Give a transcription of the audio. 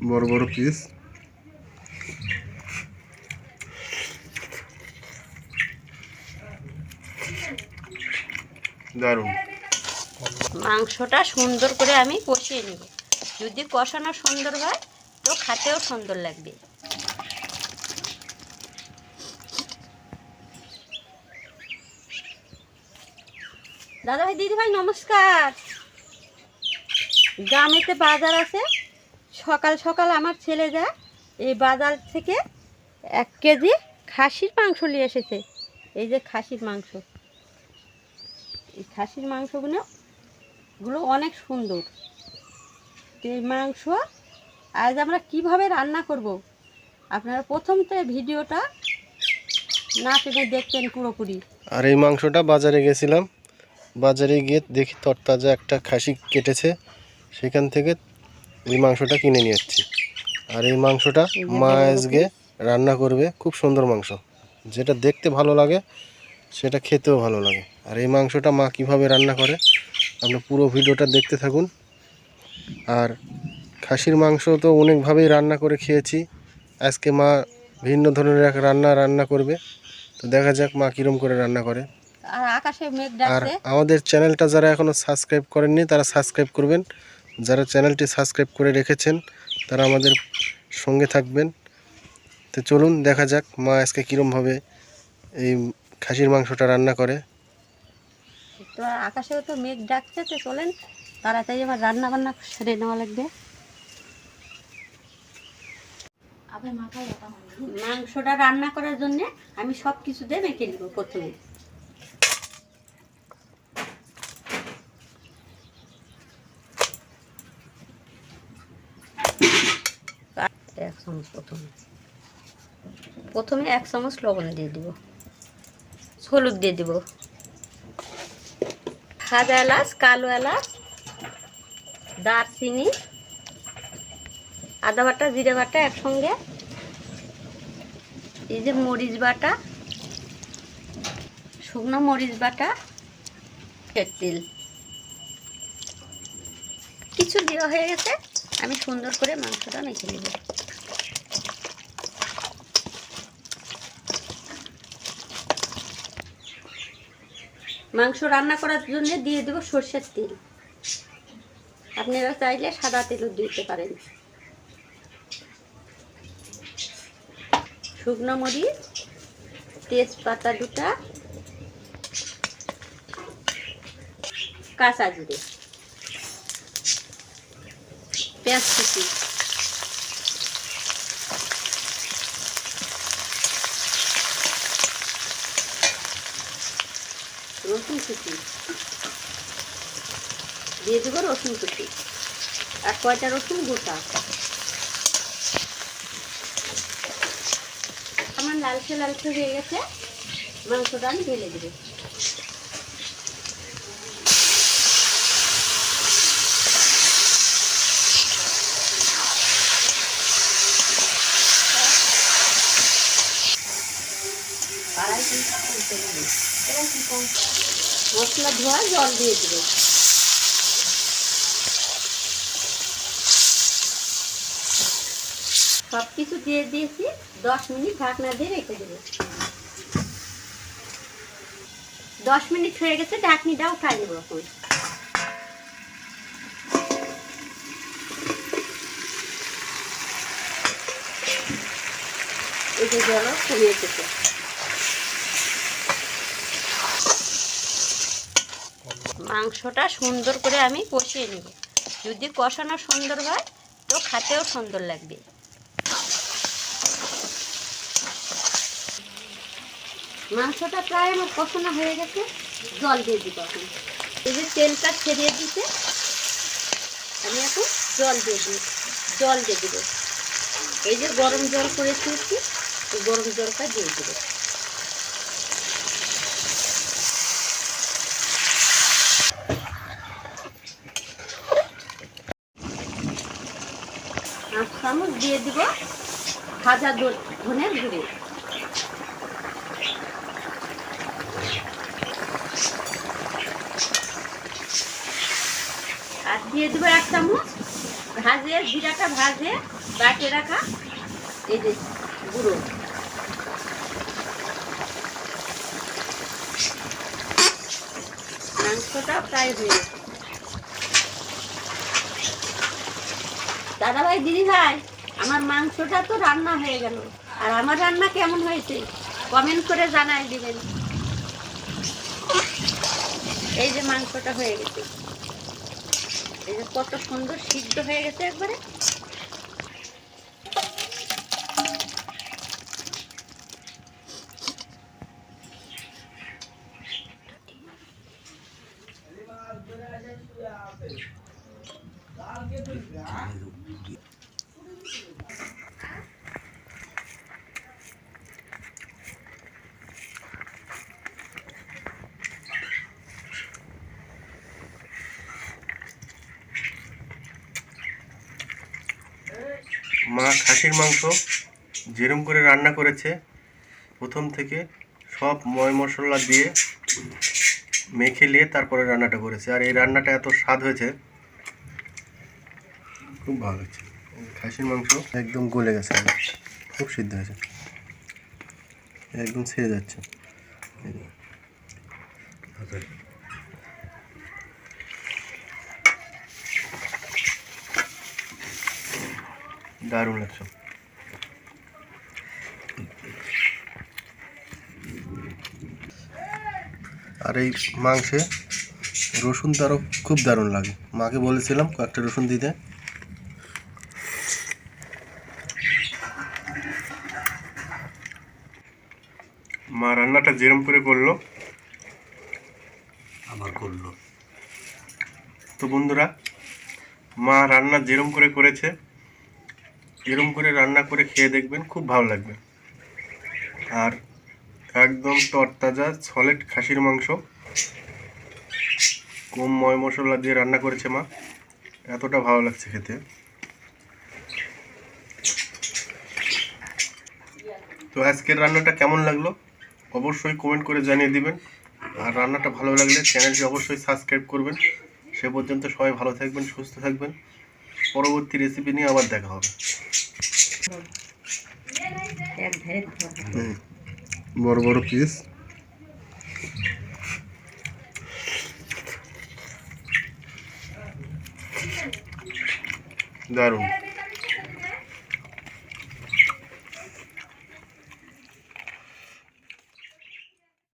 বড় বড় পিস। দারুণ। মাংসটা সুন্দর করে আমি কষিয়ে নেব। যদি কষানো সুন্দর হয় তো খেতেও সুন্দর লাগবে। দাদা ভাই, দিদি ভাই, নমস্কার। গ্রামেতে বাজার আছে, সকাল সকাল আমার ছেলে যায় এই বাজার থেকে 1 কেজি খাসির মাংস নিয়ে এসেছে। এই যে খাসির মাংস, এই খাসির মাংসগুলো অনেক সুন্দর। এই মাংস আজ আমরা কিভাবে রান্না করব, আপনারা প্রথম থেকে ভিডিওটা না টেনে দেখতেন পুরোপুরি। আর এই মাংসটা বাজারে গেছিলাম, বাজারে গিয়ে দেখি তরতাজা একটা খাসি কেটেছে, সেখান থেকে এই মাংসটা কিনে নিয়ে যাচ্ছি। আর এই মাংসটা মা আজকে রান্না করবে, খুব সুন্দর মাংস, যেটা দেখতে ভালো লাগে সেটা খেতেও ভালো লাগে। আর এই মাংসটা মা কিভাবে রান্না করে আপনারা পুরো ভিডিওটা দেখতে থাকুন। আর খাসির মাংস তো অনেকভাবেই রান্না করে খেয়েছি, আজকে মা ভিন্ন ধরনের এক রান্না করবে। তো দেখা যাক মা কীরকম করে রান্না করে। আর আকাশে মেঘ আর ডাকছে। আমাদের চ্যানেলটা যারা এখনও সাবস্ক্রাইব করেননি তারা সাবস্ক্রাইব করবেন, যারা চ্যানেলটি সাবস্ক্রাইব করে রেখেছেন তারা আমাদের সঙ্গে থাকবেন। তো চলুন দেখা যাক মা আজকে কীরকমভাবে এই খাসির মাংসটা রান্না করে। তো আকাশেও তো মেঘ ডাকছে, তো চলেন তাড়াতাড়ি আমার রান্না বান্না সেরে নেওয়া লাগবে। মাংসটা রান্না করার জন্য আমি সব কিছু দিয়ে মেখে নেব। প্রথমে এক চামচ, প্রথমে 1 চামচ লবণ দিয়ে দিব, হলুদ দিয়ে দিব, সাদা এলাচ, কালো এলাচ, দারচিনি, আদা বাটা, জিরে বাটা একসঙ্গে, এই যে মরিচ বাটা, শুকনো মরিচ বাটা, তেল কিছু দেওয়া হয়ে গেছে। আমি সুন্দর করে মাংসটা মেখে নেব। মাংস রান্না করার জন্য দিয়ে দেবো সরষের তেল। আপনারা চাইলে সাদা তেলও দিতে পারেন। শুকনো মরিচ, তেজপাতা 2টা, কাঁচা জিরে, পেঁয়াজ কুচি, রসুন কুচি দিয়ে দেবো, রসুন কুচি আর কয়টা রসুন গোটা। আমার লালচে লালচে হয়ে গেছে, মাংসটা আমি ঢেলে দেবো। মশলা ধোয়া জল দিয়ে দেবো। সব কিছু দিয়ে দিয়েছি, 10 মিনিট ঢাকনা দিয়ে রেখে দেবো। 10 মিনিট হয়ে গেছে, ঢাকনিটা উঠাই নেবো এখন। এই যে জল কমে এসেছে। মাংসটা সুন্দর করে আমি কষিয়ে নেব। যদি কষানো সুন্দর হয় তো খেতেও সুন্দর লাগবে। মাংসটা প্রায় আমার কষানো হয়ে গেছে, জল দিয়ে দিব এখন। এই যে তেলটা ছেড়িয়ে দিতে আমি এখন জল দিয়ে দিব। এই যে গরম জল করে দিয়েছি, এই গরম জলটা দিয়ে দেবো। আর চামচ দিয়ে দিব ভাজা ধনের গুঁড়ো। আর দিয়ে দেবো 1 চামচ ভাজে, জিরাটা ভাজে বাটে রাখা এই যে গুঁড়ো। মাংসটা প্রায় হয়ে গেছে। দাদা ভাই, দিদি ভাই, আমার মাংসটা তো রান্না হয়ে গেল। আর আমার রান্না কেমন হয়েছে কমেন্ট করে জানাই দিবেন। এই যে মাংসটা হয়ে গেছে, এই যে কত সুন্দর সিদ্ধ হয়ে গেছে একবারে। মা খাসির মাংস যেরম করে রান্না করেছে, প্রথম থেকে সব ময় মশলা দিয়ে মেখে নিয়ে তারপরে রান্নাটা করেছে। আর এই রান্নাটা এত স্বাদ হয়েছে, খুব ভালো হয়েছে। খাসির মাংস একদম গলে গেছে, খুব সিদ্ধ হয়েছে, একদম ছেড়ে যাচ্ছে। দারুণ লাগছে। আর এই মাংসে রসুন তো আরও খুব দারুণ লাগে। মাকে বলেছিলাম কয়েকটা রসুন দিতে। মা রান্নাটা যেরম করে করলো আমার করলো। তো বন্ধুরা, মা রান্না যেরম করে করেছে এরম করে রান্না করে খেয়ে দেখবেন, খুব ভালো লাগবে। আর একদম তরতাজা সলিড খাসির মাংস, কম ময় মশলা দিয়ে রান্না করেছে মা, এতটা ভালো লাগছে খেতে। তো আজকের রান্নাটা কেমন লাগলো অবশ্যই কমেন্ট করে জানিয়ে দিবেন। আর রান্নাটা ভালো লাগলে চ্যানেলটি অবশ্যই সাবস্ক্রাইব করবেন। সে পর্যন্ত সবাই ভালো থাকবেন, সুস্থ থাকবেন। পরবর্তী রেসিপি নিয়ে আবার দেখা হবে। বড় বড় পিস, দারুণ।